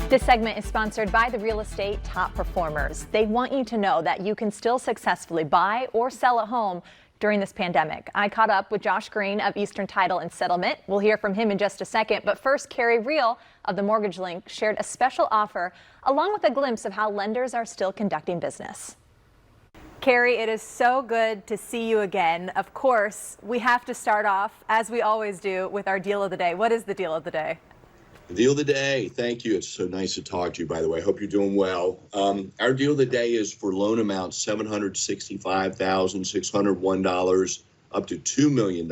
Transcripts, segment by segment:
This segment is sponsored by the Real Estate Top Performers. They want you to know that you can still successfully buy or sell a home during this pandemic. I caught up with Josh Greene of Eastern Title and Settlement. We'll hear from him in just a second. But first, Carey Riel of the Mortgage Link shared a special offer along with a glimpse of how lenders are still conducting business. Carey, it is so good to see you again. Of course, we have to start off, as we always do, with our deal of the day. What is the deal of the day? The deal of the day. Thank you. It's so nice to talk to you, by the way. I hope you're doing well. Our deal of the day is for loan amount $765,601 up to $2 million.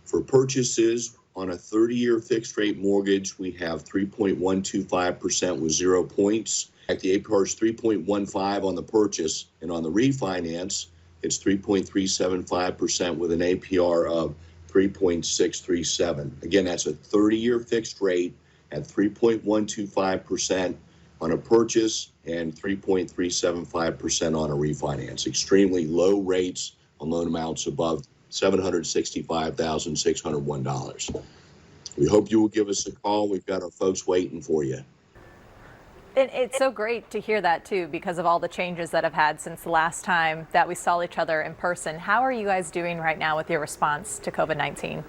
For purchases on a 30-year fixed rate mortgage, we have 3.125% with 0 points. The APR is 3.15 on the purchase, and on the refinance, it's 3.375% with an APR of 3.637. Again, that's a 30-year fixed rate at 3.125% on a purchase and 3.375% on a refinance. Extremely low rates on loan amounts above $765,601. We hope you will give us a call. We've got our folks waiting for you. It's so great to hear that, too, because of all the changes that have had since the last time that we saw each other in person. How are you guys doing right now with your response to COVID-19?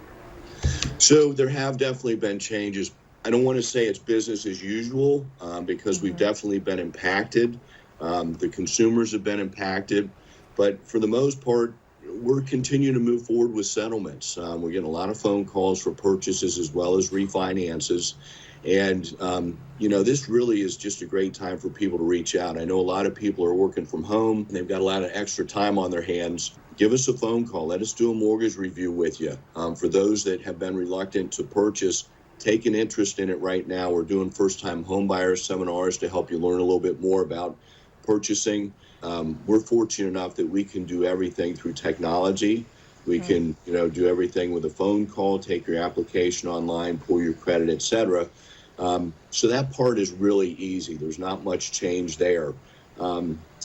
So there have definitely been changes. I don't want to say it's business as usual because we've definitely been impacted. The consumers have been impacted. But for the most part, we're continuing to move forward with settlements. We're getting a lot of phone calls for purchases as well as refinances. And, this really is just a great time for people to reach out. I know a lot of people are working from home and they've got a lot of extra time on their hands. Give us a phone call. Let us do a mortgage review with you. For those that have been reluctant to purchase, take an interest in it right now. We're doing first-time home buyer seminars to help you learn a little bit more about purchasing. We're fortunate enough that we can do everything through technology. We can, do everything with a phone call, take your application online, pull your credit, etc. So that part is really easy. There's not much change there.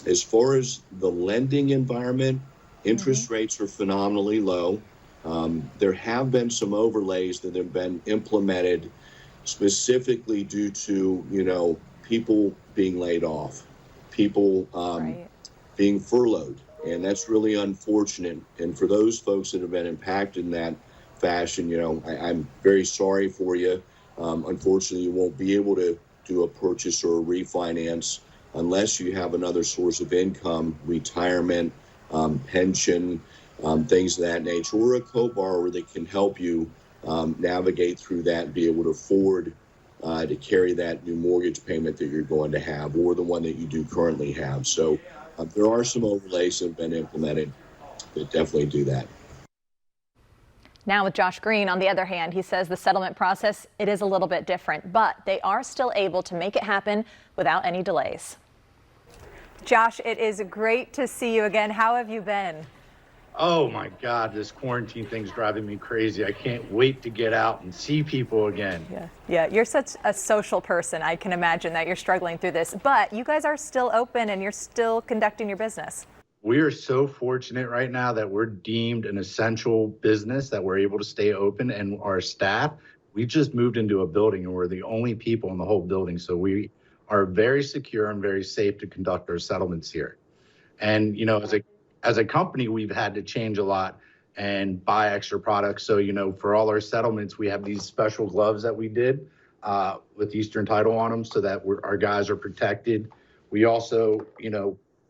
As far as the lending environment, interest rates are phenomenally low. There have been some overlays that have been implemented specifically due to, people being laid off, people being furloughed. And that's really unfortunate. And for those folks that have been impacted in that fashion, I'm very sorry for you. Unfortunately, you won't be able to do a purchase or a refinance unless you have another source of income, retirement, pension, things of that nature, or a co-borrower that can help you navigate through that and be able to afford to carry that new mortgage payment that you're going to have or the one that you do currently have. So there are some overlays that have been implemented that definitely do that. Now with Josh Greene, on the other hand, he says the settlement process, it is a little bit different, but they are still able to make it happen without any delays. Josh, it is great to see you again. How have you been? Oh my God, this quarantine thing's driving me crazy. I can't wait to get out and see people again. Yeah, you're such a social person. I can imagine that you're struggling through this, but you guys are still open and you're still conducting your business. We are so fortunate right now that we're deemed an essential business, that we're able to stay open, and our staff, we just moved into a building and we're the only people in the whole building. So we are very secure and very safe to conduct our settlements here. And, as a company, we've had to change a lot and buy extra products. So, for all our settlements, we have these special gloves that we did with Eastern Title on them so that our guys are protected. We also,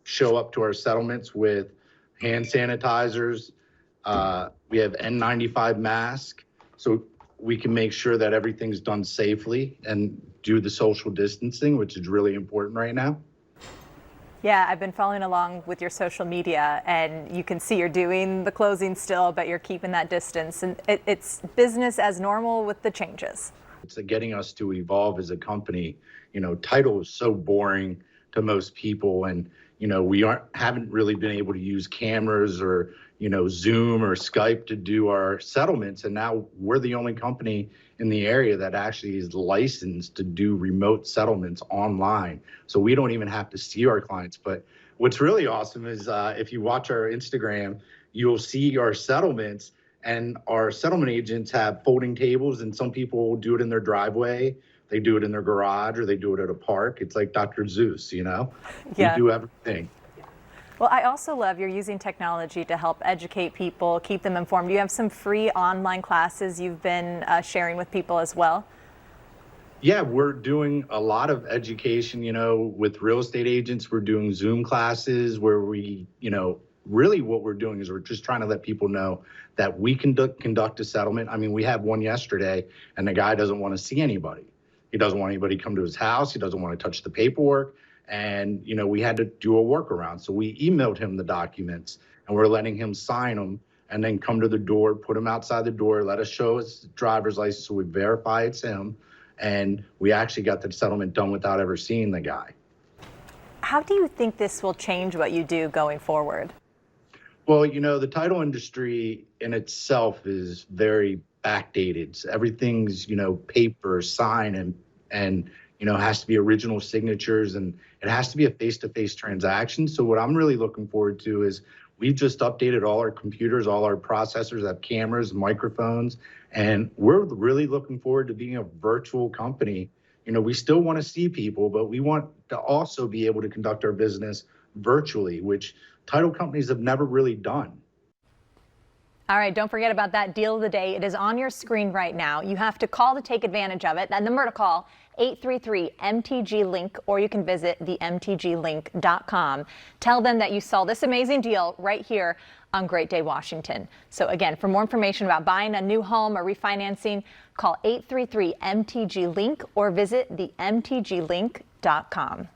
show up to our settlements with hand sanitizers. We have N95 masks, so we can make sure that everything's done safely and do the social distancing, which is really important right now. Yeah, I've been following along with your social media, and you can see you're doing the closing still, but you're keeping that distance. And it's business as normal with the changes. It's getting us to evolve as a company. Title is so boring to most people, and we haven't really been able to use cameras or Zoom or Skype to do our settlements, and now we're the only company in the area that actually is licensed to do remote settlements online. So we don't even have to see our clients. But what's really awesome is if you watch our Instagram, you'll see our settlements And our settlement agents have folding tables, and some people do it in their driveway, they do it in their garage, or they do it at a park. It's like Dr. Zeus, you know? Yeah. We do everything. Well, I also love you're using technology to help educate people, keep them informed. You have some free online classes you've been sharing with people as well. Yeah, we're doing a lot of education, with real estate agents. We're doing Zoom classes where we, really what we're doing is we're just trying to let people know that we conduct a settlement. I mean, we had one yesterday and the guy doesn't want to see anybody. He doesn't want anybody to come to his house. He doesn't want to touch the paperwork. And, we had to do a workaround. So we emailed him the documents and we're letting him sign them and then come to the door, put him outside the door, let us show his driver's license so we verify it's him. And we actually got the settlement done without ever seeing the guy. How do you think this will change what you do going forward? Well, the title industry in itself is very backdated. Everything's, paper, sign, and has to be original signatures, and it has to be a face-to-face transaction. So what I'm really looking forward to is we've just updated all our computers, all our processors have cameras, microphones, and we're really looking forward to being a virtual company. We still want to see people, but we want to also be able to conduct our business virtually, which title companies have never really done. All right, don't forget about that deal of the day. It is on your screen right now. You have to call to take advantage of it. That number to call, 833-MTG-LINK, or you can visit themtglink.com. Tell them that you saw this amazing deal right here on Great Day, Washington. So again, for more information about buying a new home or refinancing, call 833-MTG-LINK or visit themtglink.com.